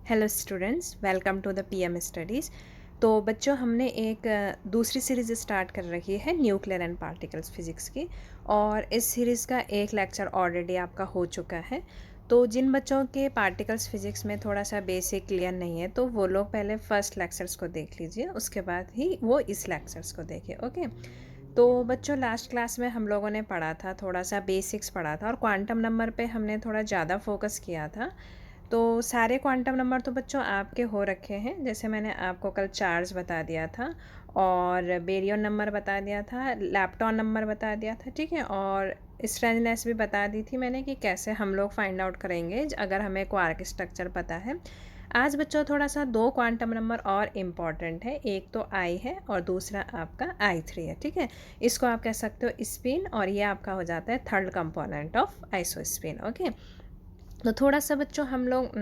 Hello students, welcome to the PM studies. तो बच्चों, हमने एक दूसरी सीरीज़ स्टार्ट कर रखी है न्यूक्लियर एंड पार्टिकल्स फिज़िक्स की। और इस सीरीज़ का एक लेक्चर ऑलरेडी आपका हो चुका है। तो जिन बच्चों के पार्टिकल्स फिज़िक्स में थोड़ा सा बेसिक क्लियर नहीं है तो वो लोग पहले फर्स्ट लेक्चर्स को देख लीजिए, उसके बाद ही वो इस लेक्चर्स को देखिए। ओके। तो बच्चों, लास्ट क्लास में हम लोगों ने पढ़ा था, थोड़ा सा बेसिक्स पढ़ा था और क्वांटम नंबर पे हमने थोड़ा ज़्यादा फोकस किया था। तो सारे क्वांटम नंबर तो बच्चों आपके हो रखे हैं, जैसे मैंने आपको कल चार्ज बता दिया था और बेरियन नंबर बता दिया था, लैप्टॉन नंबर बता दिया था, ठीक है। और स्ट्रेंजनेस भी बता दी थी मैंने कि कैसे हम लोग फाइंड आउट करेंगे अगर हमें क्वार्क स्ट्रक्चर पता है। आज बच्चों थोड़ा सा दो क्वांटम नंबर और इम्पॉर्टेंट है, एक तो आई है और दूसरा आपका I3 है, ठीक है। इसको आप कह सकते हो स्पिन, और ये आपका हो जाता है third component of isospin. Okay. तो थोड़ा सा बच्चों हम लोग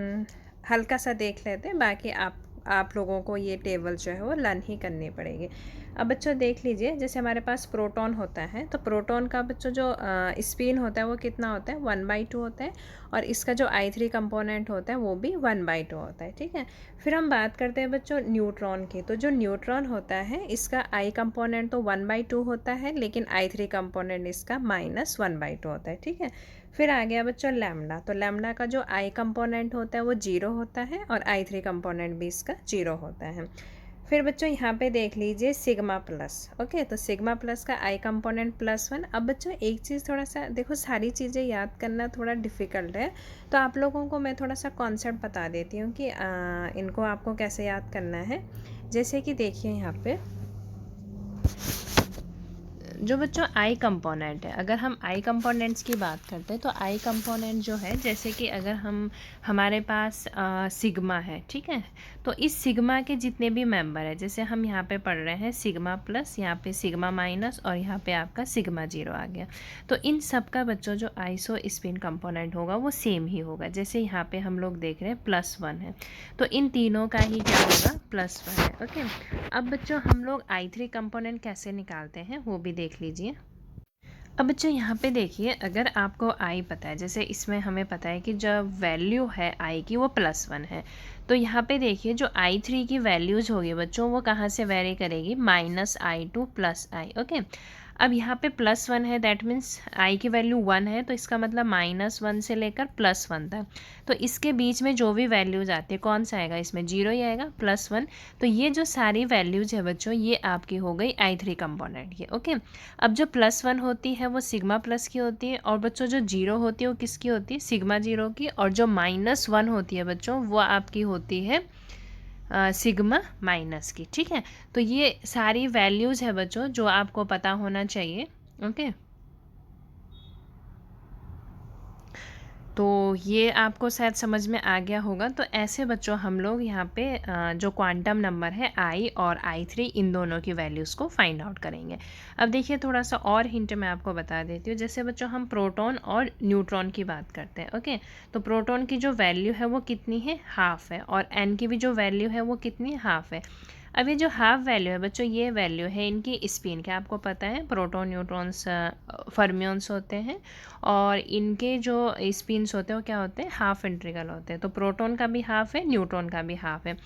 हल्का सा देख लेते हैं, बाकी आप लोगों को ये टेबल जो है वो लर्न ही करनी पड़ेगी। अब बच्चों देख लीजिए, जैसे हमारे पास प्रोटॉन होता है तो प्रोटॉन का बच्चों जो स्पिन होता है वो कितना होता है, 1/2 होता है। और इसका जो I3 कंपोनेंट होता है वो भी 1/2 होता है, ठीक है। फिर हम बात करते हैं बच्चों न्यूट्रॉन की। तो जो न्यूट्रॉन होता है इसका I कंपोनेंट तो 1/2 होता है, लेकिन I3 कंपोनेंट इसका -1/2 होता है, ठीक है। फिर आ गया बच्चों लैम्डा। तो लैम्डा का जो I कंपोनेंट होता है वो 0 होता है और I3 कंपोनेंट भी इसका 0 होता है। फिर बच्चों यहाँ पे देख लीजिए सिग्मा प्लस। ओके, तो सिग्मा प्लस का I कंपोनेंट +1। अब बच्चों एक चीज़ थोड़ा सा देखो, सारी चीज़ें याद करना थोड़ा डिफ़िकल्ट है, तो आप लोगों को मैं थोड़ा सा कॉन्सेप्ट बता देती हूँ कि इनको आपको कैसे याद करना है। जैसे कि देखिए यहाँ पे जो बच्चों आई कंपोनेंट है, अगर हम आई कंपोनेंट्स की बात करते हैं तो आई कंपोनेंट जो है, जैसे कि अगर हमारे पास सिग्मा है, ठीक है। तो इस सिग्मा के जितने भी मेंबर है, जैसे हम यहाँ पे पढ़ रहे हैं सिग्मा प्लस, यहाँ पे सिग्मा माइनस और यहाँ पे आपका सिग्मा 0 आ गया। तो इन सब का बच्चों जो आइसो स्पिन कंपोनेंट होगा वो सेम ही होगा। जैसे यहाँ पे हम लोग देख रहे हैं +1 है, तो इन तीनों का ही क्या होगा, +1 है। ओके। अब बच्चों हम लोग I3 कंपोनेंट कैसे निकालते हैं वो भी देख लीजिए। अब बच्चों यहाँ पे देखिए, अगर आपको I पता है, जैसे इसमें हमें पता है कि जो वैल्यू है I की वो +1 है, तो यहाँ पे देखिए जो I3 की वैल्यूज़ होगी बच्चों वो कहाँ से वेरी करेगी, -I2 +I। ओके। अब यहाँ पे +1 है, दैट मीन्स I की वैल्यू 1 है, तो इसका मतलब -1 से लेकर +1 तक। तो इसके बीच में जो भी वैल्यूज़ आती है कौन सा आएगा, इसमें 0 ही आएगा, +1। तो ये जो सारी वैल्यूज़ है बच्चों ये आपकी हो गई I3 कंपोनेंट की। ओके। अब जो +1 होती है वो सिग्मा प्लस की होती है, और बच्चों जो 0 होती है वो किसकी होती है, सिग्मा 0 की। और जो -1 होती है बच्चों वो आपकी होती है सिग्मा माइनस की, ठीक है। तो ये सारी वैल्यूज़ है बच्चों जो आपको पता होना चाहिए। ओके। तो ये आपको शायद समझ में आ गया होगा। तो ऐसे बच्चों हम लोग यहाँ पे जो क्वांटम नंबर है I और I3 इन दोनों की वैल्यूज़ को फाइंड आउट करेंगे। अब देखिए थोड़ा सा और हिंट मैं आपको बता देती हूँ। जैसे बच्चों हम प्रोटॉन और न्यूट्रॉन की बात करते हैं। ओके। तो प्रोटॉन की जो वैल्यू है वो कितनी है, हाफ है, और N की भी जो वैल्यू है वो कितनी है, हाफ है। अब ये जो हाफ वैल्यू है बच्चों ये वैल्यू है इनकी स्पिन, क्या आपको पता है, प्रोटॉन न्यूट्रॉन्स फर्मियंस होते हैं, और इनके जो स्पिन्स होते हैं वो क्या होते हैं, हाफ इंटीग्रल होते हैं। तो प्रोटॉन का भी हाफ है, न्यूट्रॉन का भी हाफ है।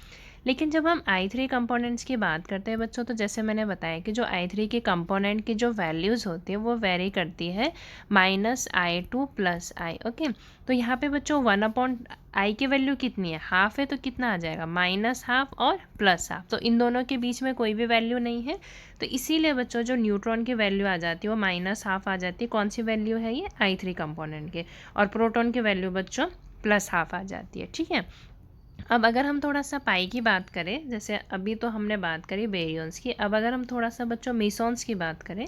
लेकिन जब हम I3 कंपोनेंट्स की बात करते हैं बच्चों, तो जैसे मैंने बताया कि जो I3 के कंपोनेंट की जो वैल्यूज़ होती है वो वेरी करती है -I2 +I। ओके। तो यहाँ पे बच्चों 1/I की वैल्यू कितनी है, हाफ है, तो कितना आ जाएगा, -½ और +½ तो इन दोनों के बीच में कोई भी वैल्यू नहीं है। तो इसीलिए बच्चों जो न्यूट्रॉन की वैल्यू आ जाती है वो -½ आ जाती है। कौन सी वैल्यू है ये, I3 कंपोनेंट के। और प्रोटॉन की वैल्यू बच्चों +½ आ जाती है, ठीक है। अब अगर हम थोड़ा सा पाई की बात करें, जैसे अभी तो हमने बात करी बेरियंस की, अब अगर हम थोड़ा सा बच्चों मेसॉन्स की बात करें,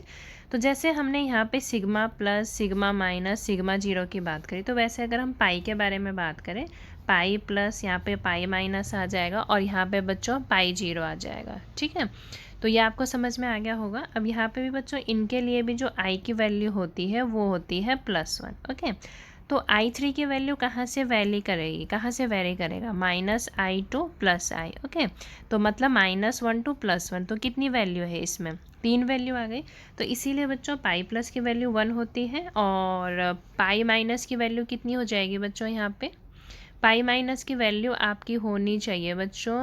तो जैसे हमने यहाँ पे sigma plus, sigma minus, sigma 0 की बात करी, तो वैसे अगर हम पाई के बारे में बात करें, पाई प्लस, यहाँ पे पाई माइनस आ जाएगा, और यहाँ पे बच्चों पाई 0 आ जाएगा, ठीक है। तो ये आपको समझ में आ गया होगा। अब यहाँ पे भी बच्चों इनके लिए भी जो I की वैल्यू होती है वो होती है +1। ओके। तो I3 की वैल्यू कहाँ से वैरी करेगी, कहाँ से वेरी करेगा, -I2 +I। ओके। तो मतलब -1 to +1, तो कितनी वैल्यू है इसमें, 3 वैल्यू आ गई। तो इसीलिए बच्चों पाई प्लस की वैल्यू 1 होती है, और पाई माइनस की वैल्यू कितनी हो जाएगी बच्चों यहाँ पे, पाई माइनस की वैल्यू आपकी होनी चाहिए बच्चों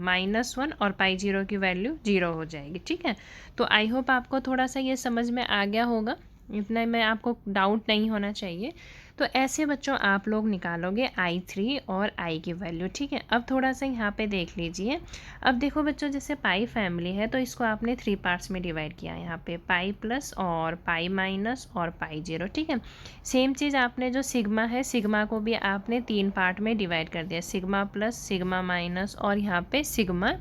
-1 और पाई जीरो की वैल्यू 0 हो जाएगी, ठीक है। तो आई होप आपको थोड़ा सा ये समझ में आ गया होगा, इतना में आपको डाउट नहीं होना चाहिए। तो ऐसे बच्चों आप लोग निकालोगे I3 और I की वैल्यू, ठीक है। अब थोड़ा सा यहाँ पे देख लीजिए। अब देखो बच्चों, जैसे पाई फैमिली है तो इसको आपने 3 पार्ट्स में डिवाइड किया है, यहाँ पे पाई प्लस और पाई माइनस और पाई जीरो, ठीक है। सेम चीज़ आपने जो सिग्मा है, सिग्मा को भी आपने 3 पार्ट में डिवाइड कर दिया, सिग्मा प्लस, सिग्मा माइनस और यहाँ पे सिग्मा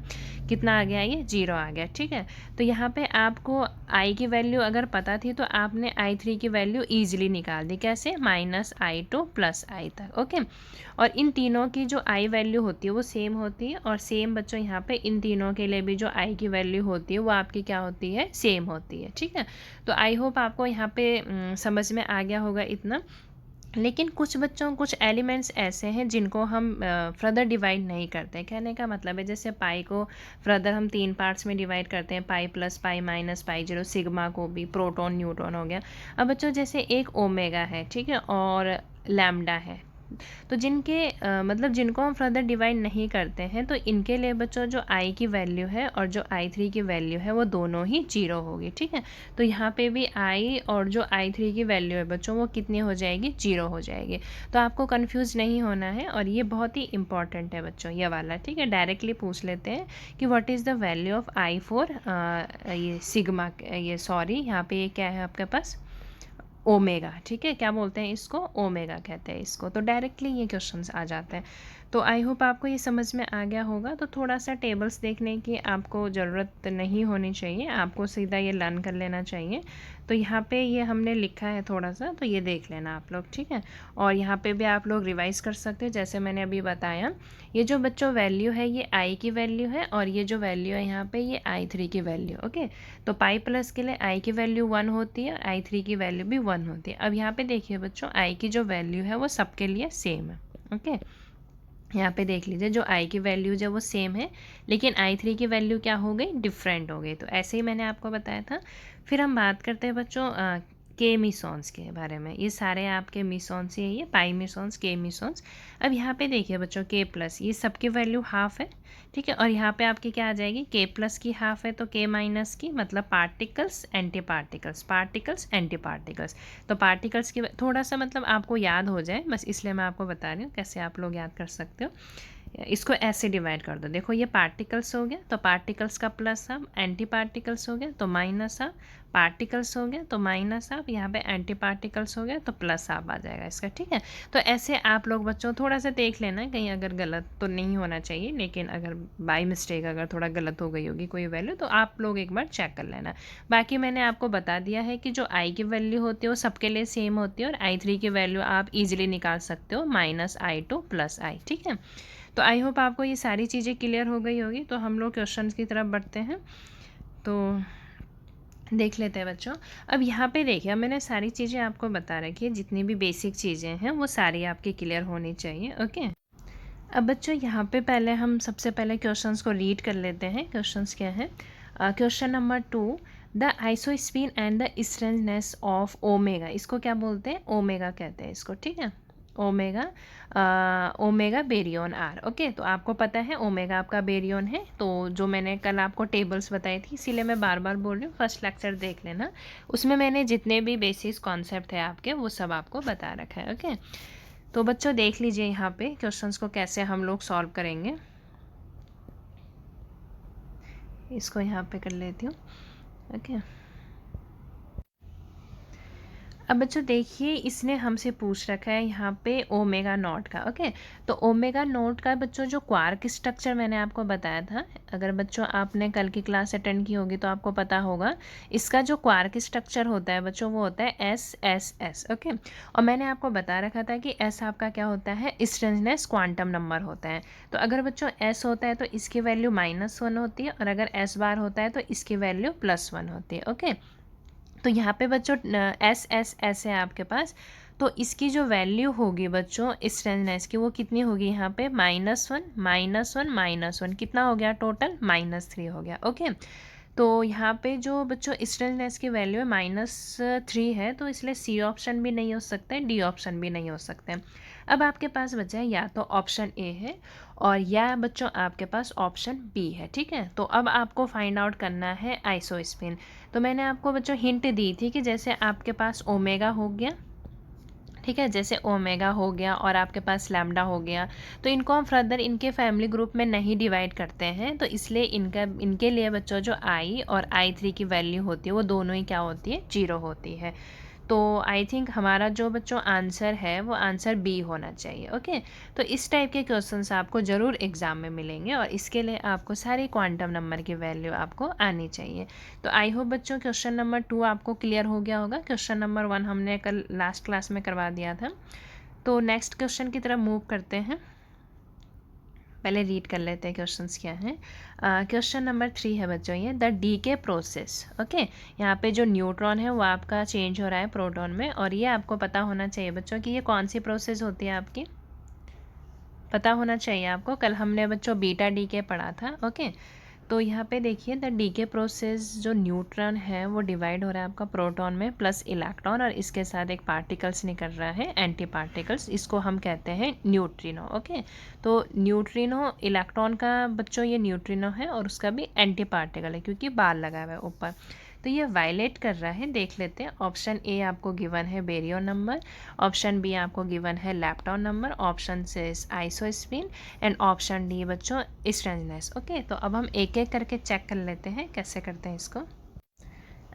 कितना आ गया, ये 0 आ गया, ठीक है। तो यहाँ पे आपको आई की वैल्यू अगर पता थी तो आपने I3 की वैल्यू ईजिली निकाल दी, कैसे, -I2 प्लस I तक, ओके। और इन तीनों की जो आई वैल्यू होती है वो सेम होती है, और सेम बच्चों यहाँ पे इन तीनों के लिए भी जो आई की वैल्यू होती है वो आपकी क्या होती है, सेम होती है, ठीक है। तो आई होप आपको यहाँ पे समझ में आ गया होगा इतना। लेकिन कुछ बच्चों, कुछ एलिमेंट्स ऐसे हैं जिनको हम फर्दर डिवाइड नहीं करते। कहने का मतलब है जैसे पाई को फर्दर हम 3 पार्ट्स में डिवाइड करते हैं, पाई plus, pi minus, pi zero, sigma को भी, प्रोटॉन न्यूट्रॉन हो गया। अब बच्चों जैसे एक ओमेगा है, ठीक है, और लैम्डा है, तो जिनके मतलब जिनको हम फर्दर डिवाइड नहीं करते हैं तो इनके लिए बच्चों जो आई की वैल्यू है और जो I3 की वैल्यू है वो दोनों ही 0 होगी, ठीक है। तो यहाँ पे भी आई और जो I3 की वैल्यू है बच्चों वो कितनी हो जाएगी, 0 हो जाएगी। तो आपको कंफ्यूज नहीं होना है, और ये बहुत ही इंपॉर्टेंट है बच्चों ये वाला, ठीक है। डायरेक्टली पूछ लेते हैं कि what is the value of I4 ये सिग्मा, ये सॉरी यहाँ पे ये क्या है आपके पास, ओमेगा, ठीक है। क्या बोलते हैं इसको, ओमेगा कहते हैं इसको। तो डायरेक्टली ये क्वेश्चंस आ जाते हैं। तो आई होप आपको ये समझ में आ गया होगा। तो थोड़ा सा टेबल्स देखने की आपको ज़रूरत नहीं होनी चाहिए, आपको सीधा ये लर्न कर लेना चाहिए। तो यहाँ पे ये हमने लिखा है थोड़ा सा, तो ये देख लेना आप लोग, ठीक है। और यहाँ पे भी आप लोग रिवाइज़ कर सकते हो, जैसे मैंने अभी बताया। ये जो बच्चों वैल्यू है ये आई की वैल्यू है, और ये जो वैल्यू है यहाँ पे ये I3 की वैल्यू, ओके। तो पाई प्लस के लिए आई की वैल्यू 1 होती है, I3 की वैल्यू भी 1 होती है। अब यहाँ पे देखिए बच्चों, आई की जो वैल्यू है वो सबके लिए सेम है, ओके। यहाँ पे देख लीजिए, जो आई की वैल्यू जो वो सेम है, लेकिन I3 की वैल्यू क्या हो गई, डिफरेंट हो गई। तो ऐसे ही मैंने आपको बताया था। फिर हम बात करते हैं बच्चों के मिसॉन्स के बारे में। ये सारे आपके मिसॉन्स ही है, ये पाई मिसॉन्स, के मिसॉन्स। अब यहाँ पे देखिए बच्चों, के प्लस, ये सबकी वैल्यू हाफ है, ठीक है। और यहाँ पे आपकी क्या आ जाएगी, के प्लस की हाफ है तो के माइनस की, मतलब particles anti particles, particles anti particles. तो पार्टिकल्स की थोड़ा सा मतलब आपको याद हो जाए बस, इसलिए मैं आपको बता रही हूँ कैसे आप लोग याद कर सकते हो। इसको ऐसे डिवाइड कर दो, देखो ये पार्टिकल्स हो गया तो पार्टिकल्स का प्लस हाफ, एंटी पार्टिकल्स हो गया तो माइनस हाफ, पार्टिकल्स हो गया तो माइनस हाफ, यहाँ पे एंटी पार्टिकल्स हो गया तो प्लस हाफ आ जाएगा इसका, ठीक है। तो ऐसे आप लोग बच्चों थोड़ा सा देख लेना, कहीं अगर गलत तो नहीं होना चाहिए, लेकिन अगर बाय मिस्टेक अगर थोड़ा गलत हो गई होगी कोई वैल्यू तो आप लोग एक बार चेक कर लेना। बाकी मैंने आपको बता दिया है कि जो आई की वैल्यू होती है वो सबके लिए सेम होती है, और I3 की वैल्यू आप ईजिली निकाल सकते हो, -I2 + I, ठीक है। तो आई होप आपको ये सारी चीज़ें क्लियर हो गई होगी। तो हम लोग क्वेश्चंस की तरफ बढ़ते हैं, तो देख लेते हैं बच्चों। अब यहाँ पे देखिए, मैंने सारी चीज़ें आपको बता रखी है, जितनी भी बेसिक चीज़ें हैं वो सारी आपकी क्लियर होनी चाहिए, ओके। अब बच्चों यहाँ पे पहले हम सबसे पहले क्वेश्चंस को रीड कर लेते हैं। क्वेश्चंस क्या है, question number 2, the isospin and the strangeness of omega, इसको क्या बोलते हैं, ओमेगा कहते हैं इसको, ठीक है। Omega, omega baryon are, okay. तो आपको पता है ओमेगा आपका बेरियन है, तो जो मैंने कल आपको टेबल्स बताई थी, इसीलिए मैं बार बार बोल रही हूँ, फर्स्ट लेक्चर देख लेना, उसमें मैंने जितने भी बेसिक कॉन्सेप्ट है आपके वो सब आपको बता रखा है, ओके। तो बच्चों देख लीजिए यहाँ पे क्वेश्चंस को कैसे हम लोग सॉल्व करेंगे। इसको यहाँ पे कर लेती हूँ, ओके। अब बच्चों देखिए, इसने हमसे पूछ रखा है यहाँ पे ओमेगा नॉट का, ओके। तो ओमेगा नॉट का बच्चों जो क्वार्क स्ट्रक्चर मैंने आपको बताया था, अगर बच्चों आपने कल की क्लास अटेंड की होगी तो आपको पता होगा, इसका जो क्वार्क स्ट्रक्चर होता है बच्चों वो होता है S, ओके। और मैंने आपको बता रखा था कि S आपका क्या होता है, स्ट्रेंथनेस क्वांटम नंबर होता है। तो अगर बच्चों S होता है तो इसकी वैल्यू -1 होती है, और अगर S बार होता है तो इसकी वैल्यू +1 होती है, ओके। तो यहाँ पे बच्चों S है आपके पास, तो इसकी जो वैल्यू होगी बच्चों स्ट्रेंथनेस की वो कितनी होगी, यहाँ पे -1, -1, -1, -1, कितना हो गया टोटल, -3 हो गया, ओके। तो यहाँ पे जो बच्चों स्ट्रेंथनेस की वैल्यू है -3 है, तो इसलिए सी ऑप्शन भी नहीं हो सकता है, डी ऑप्शन भी नहीं हो सकते हैं। अब आपके पास बचा है या तो ऑप्शन ए है और या बच्चों आपके पास ऑप्शन बी है, ठीक है। तो अब आपको फाइंड आउट करना है आइसोस्पिन। तो मैंने आपको बच्चों हिंट दी थी कि जैसे आपके पास ओमेगा हो गया, ठीक है, जैसे ओमेगा हो गया और आपके पास लैम्डा हो गया, तो इनको हम फर्दर इनके फैमिली ग्रुप में नहीं डिवाइड करते हैं, तो इसलिए इनके लिए बच्चों जो आई और I3 की वैल्यू होती है वो दोनों ही क्या होती है, 0 होती है। तो आई थिंक हमारा जो बच्चों आंसर है वो आंसर बी होना चाहिए। ओके, तो इस टाइप के क्वेश्चंस आपको ज़रूर एग्ज़ाम में मिलेंगे और इसके लिए आपको सारी क्वांटम नंबर की वैल्यू आपको आनी चाहिए। तो आई होप बच्चों क्वेश्चन नंबर 2 आपको क्लियर हो गया होगा। क्वेश्चन नंबर 1 हमने कल लास्ट क्लास में करवा दिया था। तो नेक्स्ट क्वेश्चन की तरफ मूव करते हैं। पहले रीड कर लेते हैं क्वेश्चंस क्या हैं। क्वेश्चन नंबर 3 है बच्चों ये, द डीके प्रोसेस। ओके, यहाँ पे जो न्यूट्रॉन है वो आपका चेंज हो रहा है प्रोटॉन में, और ये आपको पता होना चाहिए बच्चों कि ये कौन सी प्रोसेस होती है आपकी, पता होना चाहिए आपको। कल हमने बच्चों बीटा डीके पढ़ा था। ओके, तो यहाँ पे देखिए द डीके प्रोसेस, जो न्यूट्रॉन है वो डिवाइड हो रहा है आपका प्रोटॉन में प्लस इलेक्ट्रॉन, और इसके साथ एक पार्टिकल्स निकल रहा है, एंटी पार्टिकल्स, इसको हम कहते हैं न्यूट्रिनो। ओके, तो न्यूट्रिनो इलेक्ट्रॉन का बच्चों ये न्यूट्रिनो है और उसका भी एंटी पार्टिकल है क्योंकि बाल लगा हुआ है ऊपर। तो ये वायलेट कर रहा है, देख लेते हैं। ऑप्शन ए आपको गिवन है बेरियो नंबर, ऑप्शन बी आपको गिवन है lepton number, option C isospin, and option D बच्चों स्ट्रेंथनेस। ओके, तो अब हम एक एक करके चेक कर लेते हैं कैसे करते हैं इसको।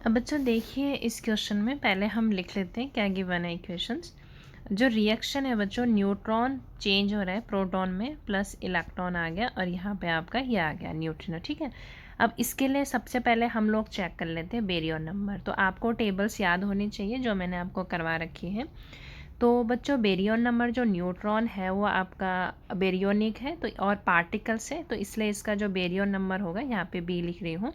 अब बच्चों देखिए इस क्वेश्चन में पहले हम लिख लेते हैं क्या गिवन है इक्वेशंस। जो रिएक्शन है बच्चों, न्यूट्रॉन चेंज हो रहा है प्रोटॉन में प्लस इलेक्ट्रॉन आ गया और यहाँ पे आपका ये आ गया न्यूट्रिनो, ठीक है। अब इसके लिए सबसे पहले हम लोग चेक कर लेते हैं बेरियो नंबर। तो आपको टेबल्स याद होनी चाहिए जो मैंने आपको करवा रखी है। तो बच्चों बेरियन नंबर जो न्यूट्रॉन है वो आपका बेरियोनिक है, तो और पार्टिकल्स है, तो इसलिए इसका जो बेरियन नंबर होगा, यहाँ पे बी लिख रही हूँ,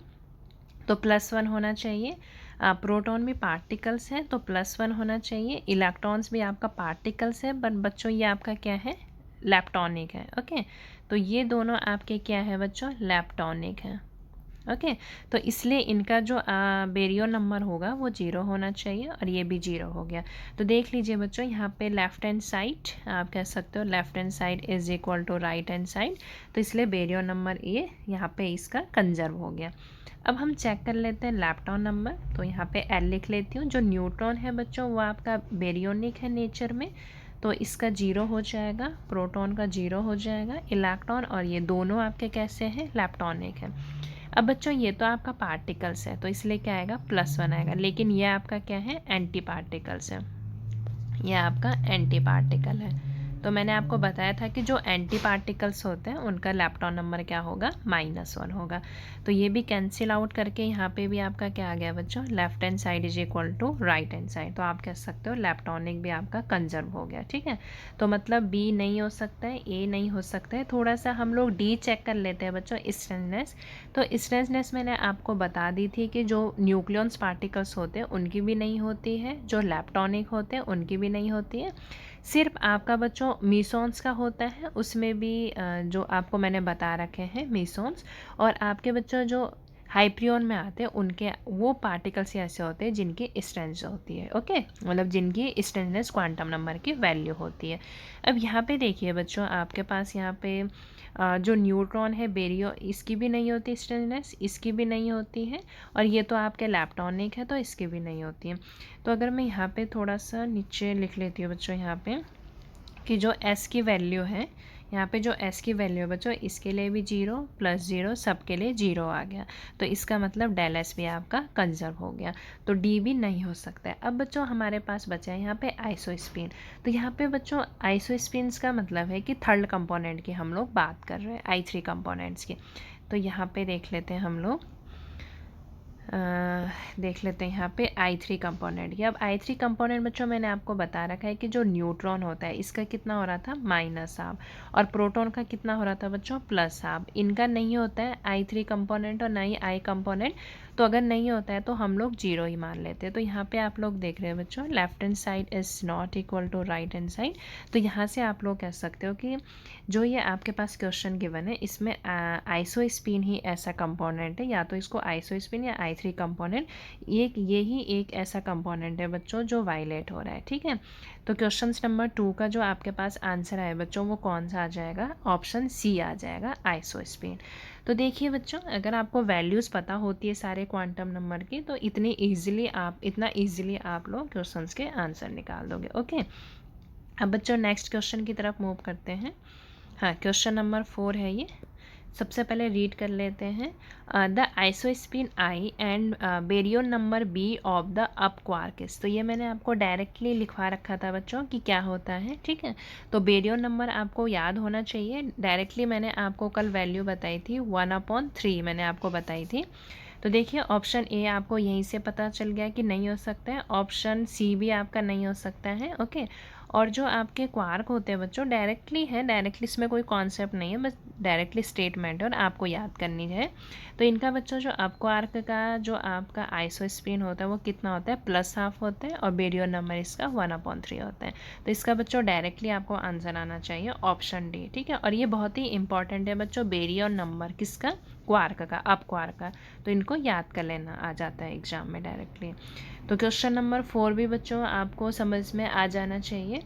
तो +1 होना चाहिए। प्रोटॉन भी पार्टिकल्स है तो +1 होना चाहिए। इलेक्ट्रॉन्स भी आपका पार्टिकल्स है, बट बच्चों ये आपका क्या है, लैप्टॉनिक है। ओके, तो ये दोनों आपके क्या है बच्चों, लैप्टॉनिक है। ओके, तो इसलिए इनका जो बेरियो नंबर होगा वो 0 होना चाहिए और ये भी 0 हो गया। तो देख लीजिए बच्चों, यहाँ पे लेफ्ट हैंड साइड आप कह सकते हो left hand side is equal to right hand side, तो इसलिए बेरियो नंबर ये यहाँ पे इसका कंजर्व हो गया। अब हम चेक कर लेते हैं लैप्टॉन नंबर। तो यहाँ पे एल लिख लेती हूँ। जो न्यूट्रॉन है बच्चों वो आपका बेरियोनिक है नेचर में, तो इसका 0 हो जाएगा, प्रोटॉन का 0 हो जाएगा, इलेक्ट्रॉन और ये दोनों आपके कैसे हैं, लैप्टॉनिक है। अब बच्चों ये तो आपका पार्टिकल्स है तो इसलिए क्या आएगा, +1 आएगा, लेकिन ये आपका क्या है, एंटी पार्टिकल्स है, ये आपका एंटी पार्टिकल है। तो मैंने आपको बताया था कि जो एंटी पार्टिकल्स होते हैं उनका लैप्टॉन नंबर क्या होगा, -1 होगा। तो ये भी कैंसिल आउट करके यहाँ पे भी आपका क्या आ गया बच्चों, left hand side is equal to right hand side, तो आप कह सकते हो लैप्टॉनिक भी आपका कंजर्व हो गया, ठीक है। तो मतलब बी नहीं हो सकता है, ए नहीं हो सकता है। थोड़ा सा हम लोग डी चेक कर लेते हैं बच्चों, स्ट्रेंथनेस। तो स्ट्रेंथनेस मैंने आपको बता दी थी कि जो न्यूक्लियस पार्टिकल्स होते हैं उनकी भी नहीं होती है, जो लैप्टॉनिक होते हैं उनकी भी नहीं होती है। सिर्फ आपका बच्चों मीसॉन्स का होता है, उसमें भी जो आपको मैंने बता रखे हैं मीसॉन्स, और आपके बच्चों जो हाइप्रियन में आते हैं उनके वो पार्टिकल्स ऐसे होते हैं जिनकी स्ट्रेंथ होती है। ओके, मतलब जिनकी स्ट्रेंथनेस क्वांटम नंबर की वैल्यू होती है। अब यहाँ पे देखिए बच्चों, आपके पास यहाँ पे जो न्यूट्रॉन है बेरियो, इसकी भी नहीं होती स्ट्रेंथनेस, इसकी भी नहीं होती है, और ये तो आपके लैप्टॉनिक है तो इसकी भी नहीं होती है। तो अगर मैं यहाँ पे थोड़ा सा नीचे लिख लेती हूँ बच्चों, यहाँ पे कि जो S की वैल्यू है, यहाँ पे जो S की वैल्यू है बच्चों, इसके लिए भी 0 + 0 सबके लिए 0 आ गया, तो इसका मतलब डेल S भी आपका कंजर्व हो गया, तो D भी नहीं हो सकता है। अब बच्चों हमारे पास बचा है यहाँ पे आइसोस्पिन। तो यहाँ पे बच्चों आइसोस्पिन्स का मतलब है कि थर्ड कंपोनेंट की हम लोग बात कर रहे हैं, I3 कंपोनेंट्स की। तो यहाँ पे देख लेते हैं हम लोग, देख लेते हैं यहाँ पे I3 कंपोनेंट की। अब I3 कंपोनेंट बच्चों मैंने आपको बता रखा है कि जो न्यूट्रॉन होता है इसका कितना हो रहा था, -1/2, और प्रोटॉन का कितना हो रहा था बच्चों, +1/2। इनका नहीं होता है I3 कंपोनेंट और ना ही I कंपोनेंट, तो अगर नहीं होता है तो हम लोग 0 ही मान लेते हैं। तो यहाँ पे आप लोग देख रहे हो बच्चों, left hand side is not equal to right hand side. तो यहाँ से आप लोग कह सकते हो कि जो ये आपके पास क्वेश्चन गिवन है इसमें आइसोस्पिन ही ऐसा कंपोनेंट है, या तो इसको आइसोस्पिन या I3 कंपोनेंट, ये ही एक ऐसा कंपोनेंट है बच्चों जो वायलेट हो रहा है। ठीक है, तो क्वेश्चन नंबर 2 का जो आपके पास आंसर है बच्चों वो कौन सा आ जाएगा, ऑप्शन सी आ जाएगा, आइसोस्पिन। तो देखिए बच्चों, अगर आपको वैल्यूज़ पता होती है सारे क्वांटम नंबर की तो इतना ईजिली आप लोग क्वेश्चंस के आंसर निकाल दोगे। ओके, अब बच्चों नेक्स्ट क्वेश्चन की तरफ मूव करते हैं। हाँ, क्वेश्चन नंबर 4 है ये। सबसे पहले रीड कर लेते हैं। The isospin I and baryon number B of the up quarks. तो ये मैंने आपको डायरेक्टली लिखवा रखा था बच्चों कि क्या होता है। ठीक है, तो बेरियन नंबर आपको याद होना चाहिए। डायरेक्टली मैंने आपको कल वैल्यू बताई थी 1/3 मैंने आपको बताई थी। तो देखिए ऑप्शन ए आपको यहीं से पता चल गया कि नहीं हो सकता है, ऑप्शन सी भी आपका नहीं हो सकता है। ओके, और जो आपके क्वार्क होते हैं बच्चों डायरेक्टली है, डायरेक्टली इसमें कोई कॉन्सेप्ट नहीं है, बस डायरेक्टली स्टेटमेंट है और आपको याद करनी है। तो इनका बच्चों जो अप क्वार्क का जो आपका आइसोस्पिन होता है वो कितना होता है, +½ होता है, और बेरियन नंबर इसका 1/3 होता है। तो इसका बच्चों डायरेक्टली आपको आंसर आना चाहिए ऑप्शन डी। ठीक है, और ये बहुत ही इंपॉर्टेंट है बच्चों, बेरियन नंबर किसका, क्वार्क का, अप क्वार्क का। तो इनको याद कर लेना, आ जाता है एग्जाम में डायरेक्टली। तो क्वेश्चन नंबर 4 भी बच्चों आपको समझ में आ जाना चाहिए।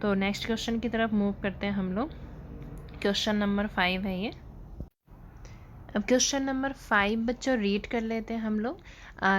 तो नेक्स्ट क्वेश्चन की तरफ मूव करते हैं हम लोग। क्वेश्चन नंबर 5 है ये। अब क्वेश्चन नंबर 5 बच्चों रीड कर लेते हैं हम लोग।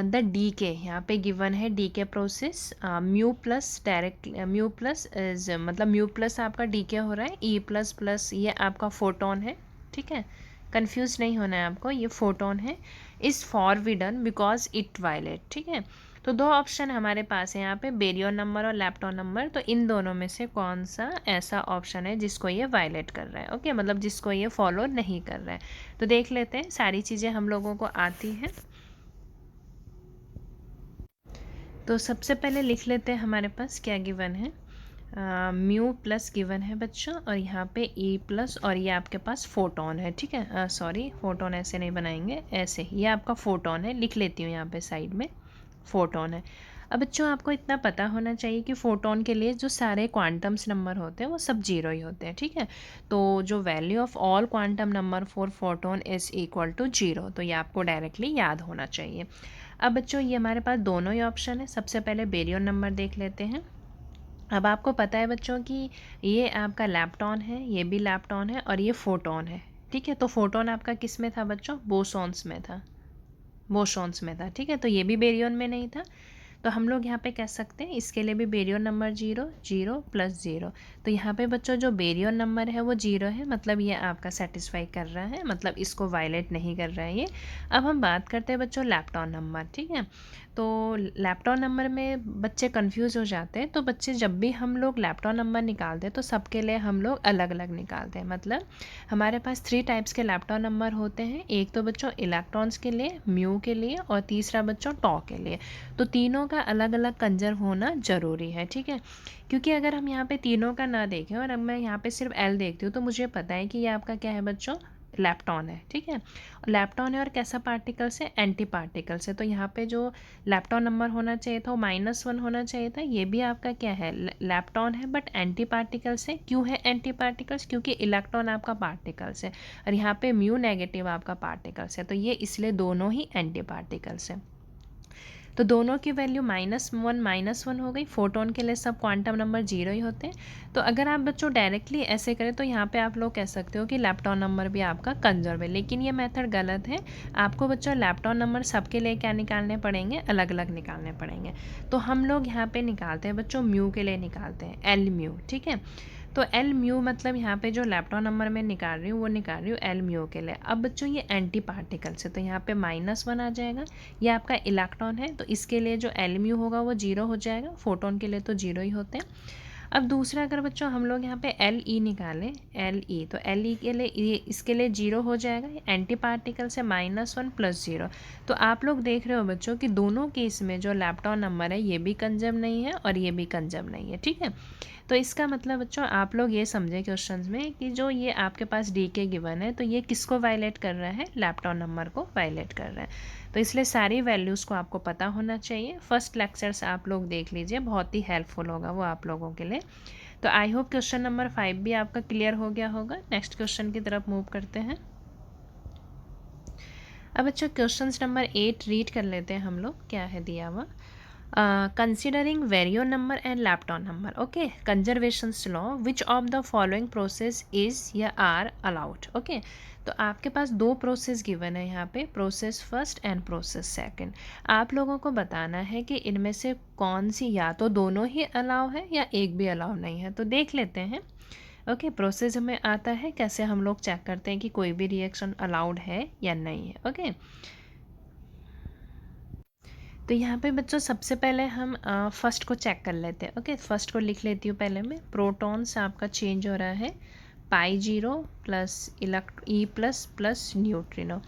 द डी के यहाँ पे गिवन है, डी के process mu plus direct mu plus is मतलब म्यू प्लस आपका डी के हो रहा है, ई प्लस प्लस ये आपका फोटोन है। ठीक है, कंफ्यूज नहीं होना है आपको, ये फोटोन है। Is forbidden because it violate. ठीक है, तो दो ऑप्शन हमारे पास है यहाँ पे, बेरियन नंबर और लैप्टॉन नंबर। तो इन दोनों में से कौन सा ऐसा ऑप्शन है जिसको ये वायलेट कर रहा है। ओके, मतलब जिसको ये फॉलो नहीं कर रहा है। तो देख लेते हैं, सारी चीज़ें हम लोगों को आती हैं। तो सबसे पहले लिख लेते हैं हमारे पास क्या गिवन है। म्यू प्लस गिवन है बच्चों, और यहाँ पे ई प्लस, और ये आपके पास फोटोन है। ठीक है, सॉरी फोटोन ऐसे नहीं बनाएंगे, ऐसे ये आपका फोटोन है, लिख लेती हूँ यहाँ पे साइड में, फोटोन है। अब बच्चों आपको इतना पता होना चाहिए कि फोटोन के लिए जो सारे क्वांटम्स नंबर होते हैं वो सब 0 ही होते हैं। ठीक है, तो जो value of all quantum number for photon is equal to 0, तो ये आपको डायरेक्टली याद होना चाहिए। अब बच्चों ये हमारे पास दोनों ही ऑप्शन है। सबसे पहले बेरियन नंबर देख लेते हैं। अब आपको पता है बच्चों कि ये आपका लैप्टॉन है, ये भी लैप्टॉन है, और ये फोटोन है। ठीक है, तो फोटोन आपका किस में था बच्चों, बोसॉन्स में था, बोसॉन्स में था। ठीक है, तो ये भी बेरियन में नहीं था। तो हम लोग यहाँ पे कह सकते हैं इसके लिए भी बेरियन नंबर 0, 0 + 0। तो यहाँ पे बच्चों जो बेरियन नंबर है वो 0 है, मतलब ये आपका सेटिस्फाई कर रहा है, मतलब इसको वायलेट नहीं कर रहा है ये। अब हम बात करते हैं बच्चों लैप्टॉन नंबर। ठीक है, तो लैप्टॉन नंबर में बच्चे कंफ्यूज हो जाते हैं। तो बच्चे जब भी हम लोग लैप्टॉन नंबर निकालते हैं तो सबके लिए हम लोग अलग अलग निकालते हैं। मतलब हमारे पास 3 टाइप्स के लैप्टॉन नंबर होते हैं। एक तो बच्चों इलेक्ट्रॉन्स के लिए, म्यू के लिए, और तीसरा बच्चों टॉ के लिए। तो तीनों का अलग अलग कंजर्व होना ज़रूरी है। ठीक है, क्योंकि अगर हम यहाँ पे तीनों का ना देखें और अब मैं यहाँ पे सिर्फ एल देखती हूँ तो मुझे पता है कि ये आपका क्या है बच्चों, लैप्टॉन है। ठीक है, लैप्टॉन है और कैसा पार्टिकल से, एंटी पार्टिकल से। तो यहाँ पे जो लैप्टॉन नंबर होना चाहिए था वो -1 होना चाहिए था। ये भी आपका क्या है, लैप्टॉन है बट एंटी पार्टिकल से। क्यों है एंटी पार्टिकल्स, क्योंकि इलेक्ट्रॉन आपका पार्टिकल्स है और यहाँ पे म्यू नेगेटिव आपका पार्टिकल्स है, तो ये इसलिए दोनों ही एंटी पार्टिकल्स है। तो दोनों की वैल्यू -1 हो गई। फोटोन के लिए सब क्वांटम नंबर 0 ही होते हैं। तो अगर आप बच्चों डायरेक्टली ऐसे करें तो यहाँ पे आप लोग कह सकते हो कि लैप्टॉन नंबर भी आपका कंजर्व है, लेकिन ये मेथड गलत है। आपको बच्चों लैप्टॉन नंबर सबके लिए क्या निकालने पड़ेंगे, अलग अलग निकालने पड़ेंगे। तो हम लोग यहाँ पे निकालते हैं बच्चों, म्यू के लिए निकालते हैं एल म्यू। ठीक है, तो एल म्यू मतलब यहाँ पे जो लैप्टॉन नंबर मैं निकाल रही हूँ वो निकाल रही हूँ एल म्यू के लिए। अब बच्चों ये एंटी पार्टिकल्स है तो यहाँ पे -1 आ जाएगा। ये आपका इलेक्ट्रॉन है तो इसके लिए जो एल म्यू होगा वो 0 हो जाएगा। फोटोन के लिए तो 0 ही होते हैं। अब दूसरा अगर बच्चों हम लोग यहाँ पे एल ई निकालें, एल ई, तो एल ई के लिए ये इसके लिए 0 हो जाएगा। एंटी पार्टिकल से -1 + 0। तो आप लोग देख रहे हो बच्चों कि दोनों केस में जो लैप्टॉन नंबर है ये भी कंजर्व नहीं है और ये भी कंजर्व नहीं है। ठीक है, तो इसका मतलब बच्चों आप लोग ये समझे क्वेश्चंस में कि जो ये आपके पास डी के गिवन है तो ये किसको वायलेट कर रहा है, लैप्टॉन नंबर को वायलेट कर रहा है। तो इसलिए सारी वैल्यूज़ को आपको पता होना चाहिए। फर्स्ट लेक्चर्स आप लोग देख लीजिए, बहुत ही हेल्पफुल होगा वो आप लोगों के लिए। तो आई होप क्वेश्चन नंबर 5 भी आपका क्लियर हो गया होगा। नेक्स्ट क्वेश्चन की तरफ मूव करते हैं। अब अच्छा क्वेश्चन नंबर 8 रीड कर लेते हैं हम लोग, क्या है दिया हुआ। कंसिडरिंग वेरियो number and lepton number, okay, conservations law, which of the following process is या आर अलाउड। ओके, तो आपके पास दो प्रोसेस गिवन है यहाँ पे, process first and process second. आप लोगों को बताना है कि इनमें से कौन सी, या तो दोनों ही अलाउ है या एक भी अलाउ नहीं है। तो देख लेते हैं। ओके, प्रोसेस हमें आता है, कैसे हम लोग चेक करते हैं कि कोई भी रिएक्शन अलाउड है या नहीं है। ओके, तो यहाँ पे बच्चों सबसे पहले हम फर्स्ट को चेक कर लेते हैं। ओके, फर्स्ट को लिख लेती हूँ पहले मैं। प्रोटॉन्स आपका चेंज हो रहा है pi zero plus E plus plus neutrino.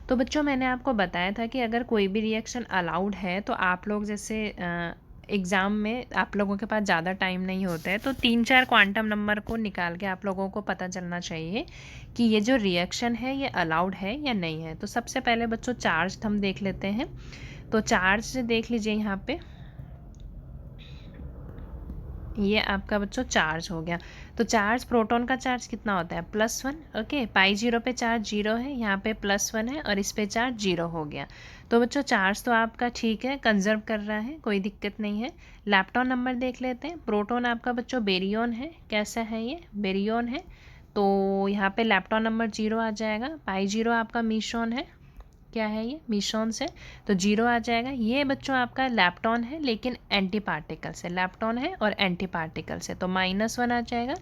तो बच्चों मैंने आपको बताया था कि अगर कोई भी रिएक्शन अलाउड है तो आप लोग जैसे एग्ज़ाम में आप लोगों के पास ज़्यादा टाइम नहीं होता है, तो 3-4 क्वांटम नंबर को निकाल के आप लोगों को पता चलना चाहिए कि ये जो रिएक्शन है ये अलाउड है या नहीं है। तो सबसे पहले बच्चों चार्ज हम देख लेते हैं। तो चार्ज देख लीजिए यहाँ पे, ये आपका बच्चों चार्ज हो गया। तो चार्ज, प्रोटॉन का चार्ज कितना होता है +1। ओके, पाई जीरो पे चार्ज 0 है, यहाँ पे +1 है और इस पे चार्ज 0 हो गया। तो बच्चों चार्ज तो आपका ठीक है, कंजर्व कर रहा है, कोई दिक्कत नहीं है। लैप्टॉन नंबर देख लेते हैं। प्रोटॉन आपका बच्चों बेरियन है, कैसा है ये, बेरियन है, तो यहाँ पे लैप्टॉन नंबर 0 आ जाएगा। पाई जीरो आपका मीशॉन है, क्या है ये, मीशॉन से, तो 0 आ जाएगा। ये बच्चों आपका लैप्टॉन है लेकिन एंटी पार्टिकल से, लैप्टॉन है और एंटी पार्टिकल से, तो -1 आ जाएगा।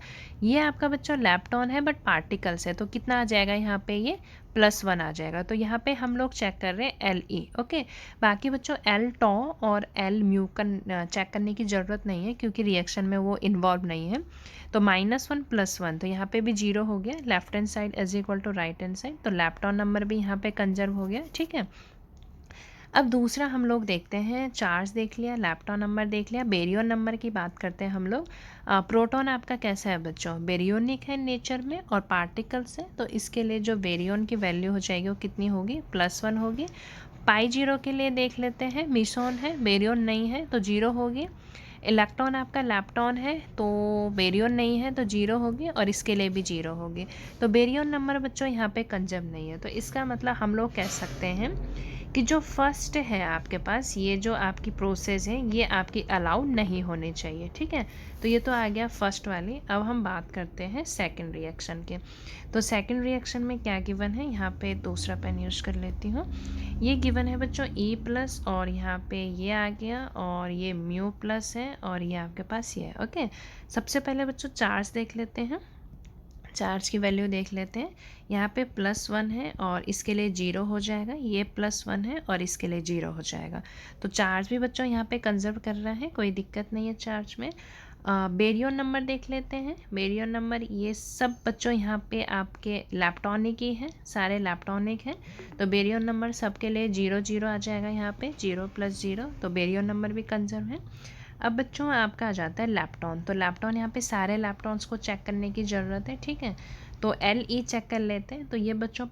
ये आपका बच्चों लैप्टॉन है बट पार्टिकल से, तो कितना आ जाएगा यहाँ पे, ये +1 आ जाएगा। तो यहाँ पे हम लोग चेक कर रहे हैं LE। ओके, बाकी बच्चों L टॉ और L म्यू का चेक करने की ज़रूरत नहीं है क्योंकि रिएक्शन में वो इन्वॉल्व नहीं है। तो -1 +1, तो यहाँ पे भी 0 हो गया। Left hand side is equal to right hand side, तो लैप्टॉन नंबर भी यहाँ पे कंजर्व हो गया। ठीक है, अब दूसरा हम लोग देखते हैं। चार्ज देख लिया, लैप्टॉन नंबर देख लिया, बेरियन नंबर की बात करते हैं हम लोग। प्रोटॉन आपका कैसा है बच्चों, बेरियोनिक है नेचर में और पार्टिकल्स है, तो इसके लिए जो बेरियन की वैल्यू हो जाएगी वो कितनी होगी, +1 होगी। पाई जीरो के लिए देख लेते हैं, मिसॉन है, बेरियन नहीं है तो 0 होगी। इलेक्ट्रॉन आपका लैप्टॉन है तो बेरियन नहीं है तो 0 होगी और इसके लिए भी 0 होगी। तो बेरियन नंबर बच्चों यहाँ पे कंजर्व नहीं है, तो इसका मतलब हम लोग कह सकते हैं कि जो फर्स्ट है आपके पास, ये जो आपकी प्रोसेस है ये आपकी अलाउ नहीं होनी चाहिए। ठीक है, तो ये तो आ गया फर्स्ट वाली। अब हम बात करते हैं सेकंड रिएक्शन के। तो सेकंड रिएक्शन में क्या गिवन है, यहाँ पे दूसरा पेन यूज़ कर लेती हूँ। ये गिवन है बच्चों E+ और यहाँ पे ये आ गया और ये μ+ है और ये आपके पास ये है। ओके, सबसे पहले बच्चों चार्ज देख लेते हैं, चार्ज की वैल्यू देख लेते हैं। यहाँ पे +1 है और इसके लिए 0 हो जाएगा, ये +1 है और इसके लिए 0 हो जाएगा। तो चार्ज भी बच्चों यहाँ पे कंजर्व कर रहा है, कोई दिक्कत नहीं है चार्ज में। बेरियन नंबर देख लेते हैं। बेरियन नंबर ये सब बच्चों यहाँ पे आपके लैप्टॉनिक ही हैं, सारे लैप्टॉनिक हैं, तो बेरियन नंबर सबके लिए 0 0 आ जाएगा यहाँ पे, 0 + 0, तो बेरियन नंबर भी कंजर्व है। अब बच्चों आपका आ जाता है लैप्टॉन। तो लैप्टॉन यहाँ पे सारे लैप्टॉन्स को चेक करने की ज़रूरत है। ठीक है, तो LE चेक कर लेते हैं। तो ये बच्चों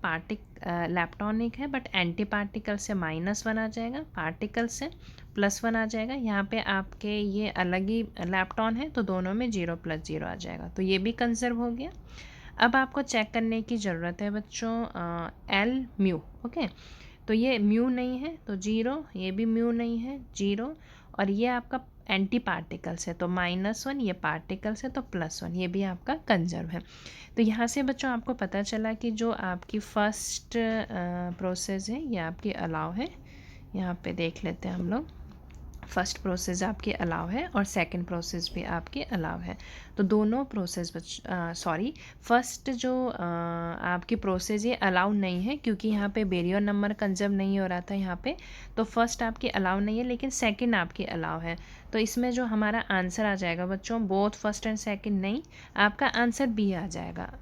लैप्टॉनिक है बट एंटी पार्टिकल से -1 आ जाएगा, पार्टिकल से +1 आ जाएगा। यहाँ पे आपके ये अलग ही लैप्टॉन है तो दोनों में 0 + 0 आ जाएगा, तो ये भी कंजर्व हो गया। अब आपको चेक करने की ज़रूरत है बच्चों L म्यू। ओके, तो ये म्यू नहीं है तो 0, ये भी म्यू नहीं है 0, और ये आपका एंटी पार्टिकल्स है तो -1, ये पार्टिकल्स है तो +1, ये भी आपका कंजर्व है। तो यहाँ से बच्चों आपको पता चला कि जो आपकी फर्स्ट प्रोसेस है ये आपकी अलाउ है। यहाँ पे देख लेते हैं हम लोग, फर्स्ट प्रोसेस आपकी अलाउ है और सेकंड प्रोसेस भी आपकी अलाउ है। तो दोनों प्रोसेस फर्स्ट जो आपकी प्रोसेस ये अलाउ नहीं है क्योंकि यहाँ पे बेरियन नंबर कंजर्व नहीं हो रहा था यहाँ पे, तो फर्स्ट आपकी अलाउ नहीं है लेकिन सेकंड आपकी अलाउ है। तो इसमें जो हमारा आंसर आ जाएगा बच्चों, बोथ फर्स्ट एंड सेकंड नहीं, आपका आंसर B आ जाएगा।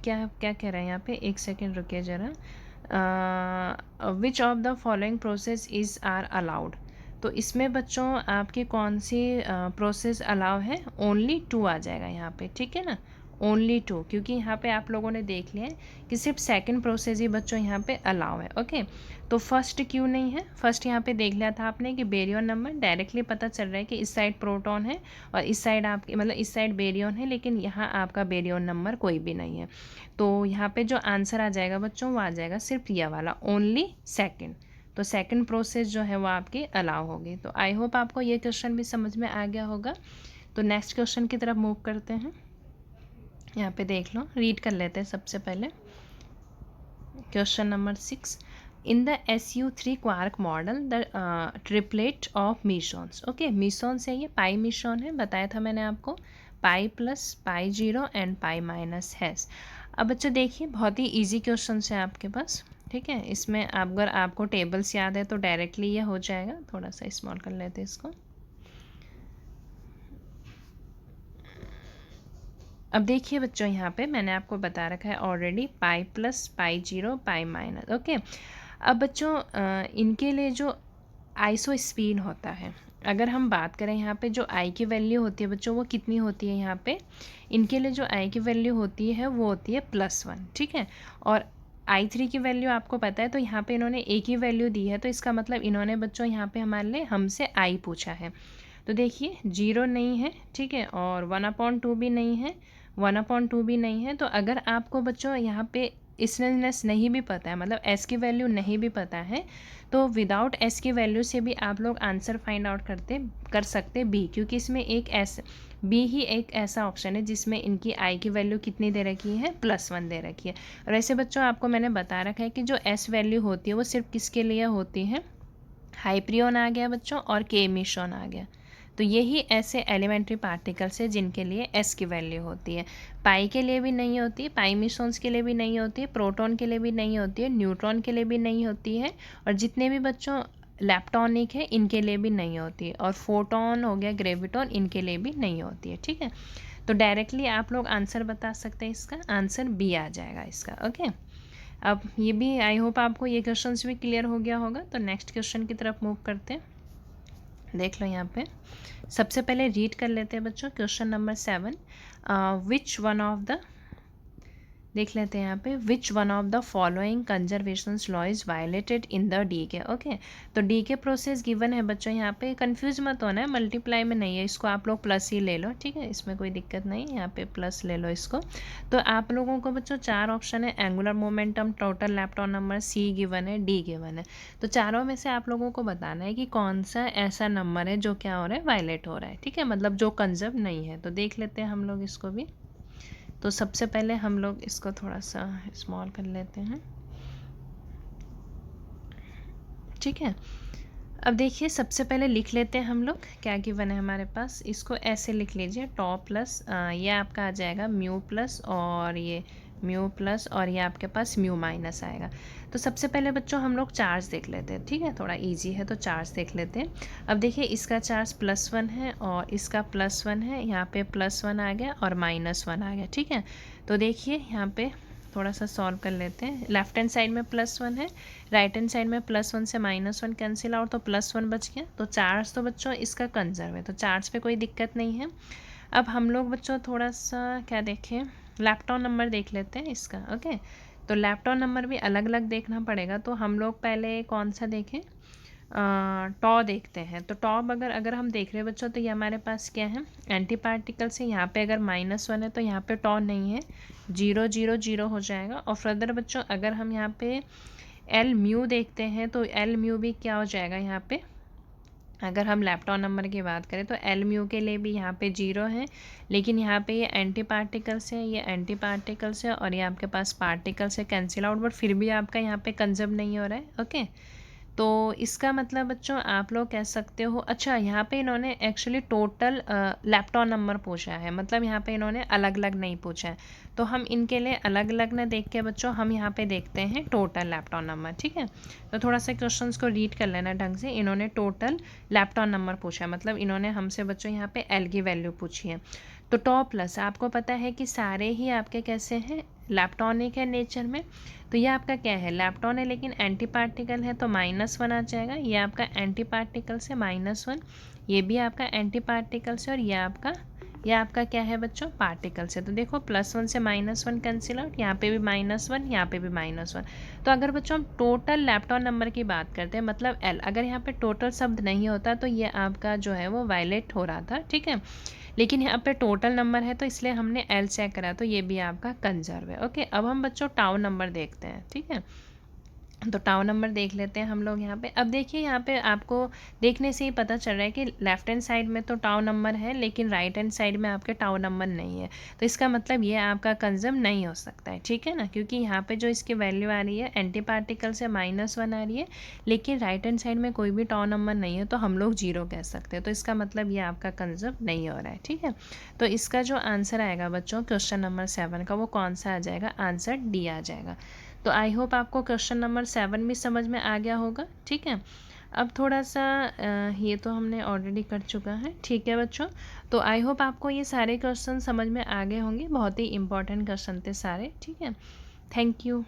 क्या क्या कह रहे हैं यहाँ पे, एक सेकेंड रुकिए ज़रा। Which of the following process is are allowed, तो इसमें बच्चों आपकी कौन सी प्रोसेस अलाउ है, ओनली 2 आ जाएगा यहाँ पे। ठीक है ना, ओनली 2, क्योंकि यहाँ पे आप लोगों ने देख लिया है कि सिर्फ सेकंड प्रोसेस ही बच्चों यहाँ पे अलाउ है। ओके, तो फर्स्ट क्यों नहीं है? फर्स्ट यहाँ पे देख लिया था आपने कि बेरियन नंबर, डायरेक्टली पता चल रहा है कि इस साइड प्रोटॉन है और इस साइड आपके मतलब इस साइड बेरियन है, लेकिन यहाँ आपका बेरियन नंबर कोई भी नहीं है। तो यहाँ पे जो आंसर आ जाएगा बच्चों वो आ जाएगा सिर्फ यह वाला, ओनली सेकेंड। तो सेकंड प्रोसेस जो है वो आपकी अलाउ होगी। तो आई होप आपको ये क्वेश्चन भी समझ में आ गया होगा। तो नेक्स्ट क्वेश्चन की तरफ मूव करते हैं। यहाँ पे देख लो, रीड कर लेते हैं सबसे पहले question number 6। In the SU3 quark model the triplet of mesons. Okay, mesons है ये, पाई मिसॉन है, बताया था मैंने आपको, pi plus pi zero and pi minus हैश। अब बच्चों देखिए, बहुत ही ईजी क्वेश्चन है आपके पास, ठीक है। इसमें अगर आपको टेबल्स याद है तो डायरेक्टली ये हो जाएगा। थोड़ा सा स्मॉल कर लेते हैं इसको। अब देखिए बच्चों, यहाँ पे मैंने आपको बता रखा है ऑलरेडी, पाई plus pi zero pi minus. Okay, अब बच्चों इनके लिए जो आइसो स्पीन होता है, अगर हम बात करें यहाँ पे जो आई की वैल्यू होती है बच्चों वो कितनी होती है, यहाँ पे इनके लिए जो आई की वैल्यू होती है वो होती है +1, ठीक है। और I3 की वैल्यू आपको पता है, तो यहाँ पे इन्होंने ए की वैल्यू दी है, तो इसका मतलब इन्होंने बच्चों यहाँ पे हमारे लिए हमसे आई पूछा है। तो देखिए 0 नहीं है, ठीक है, और 1/2 भी नहीं है, 1/2 भी नहीं है। तो अगर आपको बच्चों यहाँ पे स्नेलनेस नहीं भी पता है, मतलब एस की वैल्यू नहीं भी पता है, तो विदाउट एस की वैल्यू से भी आप लोग आंसर फाइंड आउट कर सकते बी, क्योंकि इसमें एक एस बी ही एक ऐसा ऑप्शन है जिसमें इनकी आई की वैल्यू कितनी दे रखी है, +1 दे रखी है। और ऐसे बच्चों आपको मैंने बता रखा है कि जो एस वैल्यू होती है वो सिर्फ किसके लिए होती है, हाइप्रियन आ गया बच्चों और के मिशन आ गया। तो यही ऐसे एलिमेंट्री पार्टिकल्स है जिनके लिए एस की वैल्यू होती है। पाई के लिए भी नहीं होती, पाई मिशंस के लिए भी नहीं होती है, प्रोटॉन के लिए भी नहीं होती है, न्यूट्रॉन के लिए भी नहीं होती है, और जितने भी बच्चों लैप्टॉनिक है इनके लिए भी नहीं होती है, और फोटोन हो गया, ग्रेविटॉन, इनके लिए भी नहीं होती है, ठीक है। तो डायरेक्टली आप लोग आंसर बता सकते हैं, इसका आंसर बी आ जाएगा इसका। ओके, अब ये भी आई होप आपको ये क्वेश्चन भी क्लियर हो गया होगा। तो नेक्स्ट क्वेश्चन की तरफ मूव करते हैं। देख लो यहाँ पे सबसे पहले रीड कर लेते हैं बच्चों question number 7। Which one of the, देख लेते हैं यहाँ पे, which one of the following conservation law is violated in the decay. Okay, तो डीके प्रोसेस गिवन है बच्चों, यहाँ पे कंफ्यूज मत होना है, मल्टीप्लाई में नहीं है, इसको आप लोग प्लस ही ले लो, ठीक है, इसमें कोई दिक्कत नहीं, यहाँ पे प्लस ले लो इसको। तो आप लोगों को बच्चों 4 ऑप्शन है, एंगुलर मोमेंटम, टोटल लैप्टॉन नंबर, सी गिवन है, डी गिवन है। तो चारों में से आप लोगों को बताना है कि कौन सा ऐसा नंबर है जो क्या हो रहा है, वायलेट हो रहा है, ठीक है, मतलब जो कंजर्व नहीं है। तो देख लेते हैं हम लोग इसको भी। तो सबसे पहले हम लोग इसको थोड़ा सा स्मॉल कर लेते हैं, ठीक है। अब देखिए सबसे पहले लिख लेते हैं हम लोग क्या गिवन है हमारे पास, इसको ऐसे लिख लीजिए, टॉ प्लस ये आपका आ जाएगा म्यू प्लस, और ये म्यू प्लस, और ये आपके पास म्यू माइनस आएगा। तो सबसे पहले बच्चों हम लोग चार्ज देख लेते हैं, ठीक है, थोड़ा इजी है तो चार्ज देख लेते हैं। अब देखिए इसका चार्ज +1 है और इसका +1 है, यहाँ पे +1 आ गया और -1 आ गया, ठीक है। तो देखिए यहाँ पे थोड़ा सा सॉल्व कर लेते हैं। लेफ्ट हैंड साइड में +1 है, राइट हैंड साइड में +1 से -1 कैंसिल आउट, तो +1 बच गया। तो चार्ज तो बच्चों इसका कंजर्व है, तो चार्ज पे कोई दिक्कत नहीं है। अब हम लोग बच्चों थोड़ा सा क्या देखें, लैप्टॉन नंबर देख लेते हैं इसका। ओके, तो लैप्टॉन नंबर भी अलग अलग देखना पड़ेगा, तो हम लोग पहले कौन सा देखें, टॉ देखते हैं। तो टॉ अगर हम देख रहे हैं बच्चों, तो ये हमारे पास क्या है, एंटी पार्टिकल से, यहाँ पे अगर -1 है तो यहाँ पे टॉ नहीं है, 0 0 0 हो जाएगा। और फर्दर बच्चों अगर हम यहाँ पे एल म्यू देखते हैं तो एल म्यू भी क्या हो जाएगा, यहाँ पे अगर हम लैप्टॉन नंबर की बात करें तो एल म्यू के लिए भी यहाँ पे 0 है, लेकिन यहाँ पे ये एंटी पार्टिकल्स है, ये एंटी पार्टिकल्स है, और ये आपके पास पार्टिकल्स है, कैंसिल आउट, बट फिर भी आपका यहाँ पे कंजर्व नहीं हो रहा है। ओके, तो इसका मतलब बच्चों आप लोग कह सकते हो, अच्छा यहाँ पे इन्होंने एक्चुअली टोटल लैप्टॉन नंबर पूछा है, मतलब यहाँ पे इन्होंने अलग अलग नहीं पूछा है। तो हम इनके लिए अलग अलग ना देख के बच्चों हम यहाँ पे देखते हैं टोटल लैप्टॉन नंबर, ठीक है। तो थोड़ा सा क्वेश्चंस को रीड कर लेना ढंग से। इन्होंने टोटल लैप्टॉन नंबर पूछा है, मतलब इन्होंने हमसे बच्चों यहाँ पे एल की वैल्यू पूछी है। तो टॉ प्लस आपको पता है कि सारे ही आपके कैसे हैं, लैप्टॉनिक है नेचर में। तो ये आपका क्या है, लैप्टॉन है, लेकिन एंटी पार्टिकल है, तो -1 आ जाएगा। ये आपका एंटी पार्टिकल से -1, ये भी आपका एंटी पार्टिकल से, और ये आपका ये आपका क्या है बच्चों, पार्टिकल्स है। तो देखो +1 से -1 कैंसिल आउट, यहाँ पे भी -1, यहाँ पे भी -1। तो अगर बच्चों हम टोटल लेप्टॉन नंबर की बात करते हैं, मतलब L, अगर यहाँ पे टोटल शब्द नहीं होता तो ये आपका जो है वो वायलेट हो रहा था, ठीक है। लेकिन यहाँ पे टोटल नंबर है तो इसलिए हमने L चेक करा, तो ये भी आपका कंजर्व है। ओके, अब हम बच्चों टाउ नंबर देखते हैं, ठीक है। तो टाउ नंबर देख लेते हैं हम लोग यहाँ पे। अब देखिए यहाँ पे आपको देखने से ही पता चल रहा है कि लेफ्ट हैंड साइड में तो टाउ नंबर है, लेकिन राइट हैंड साइड में आपके टाउ नंबर नहीं है। तो इसका मतलब ये आपका कंजर्व नहीं हो सकता है, ठीक है ना, क्योंकि यहाँ पे जो इसकी वैल्यू आ रही है एंटी पार्टिकल से -1 आ रही है, लेकिन राइट हैंड साइड में कोई भी टाउ नंबर नहीं है, तो हम लोग 0 कह सकते हैं। तो इसका मतलब ये आपका कंजर्व नहीं हो रहा है, ठीक है। तो इसका जो आंसर आएगा बच्चों क्वेश्चन नंबर 7 का, वो कौन सा आ जाएगा, आंसर डी आ जाएगा। तो आई होप आपको क्वेश्चन नंबर 7 भी समझ में आ गया होगा, ठीक है। अब थोड़ा सा ये तो हमने ऑलरेडी कर चुका है, ठीक है बच्चों। तो आई होप आपको ये सारे क्वेश्चन समझ में आ गए होंगे, बहुत ही इंपॉर्टेंट क्वेश्चन थे सारे, ठीक है। Thank you.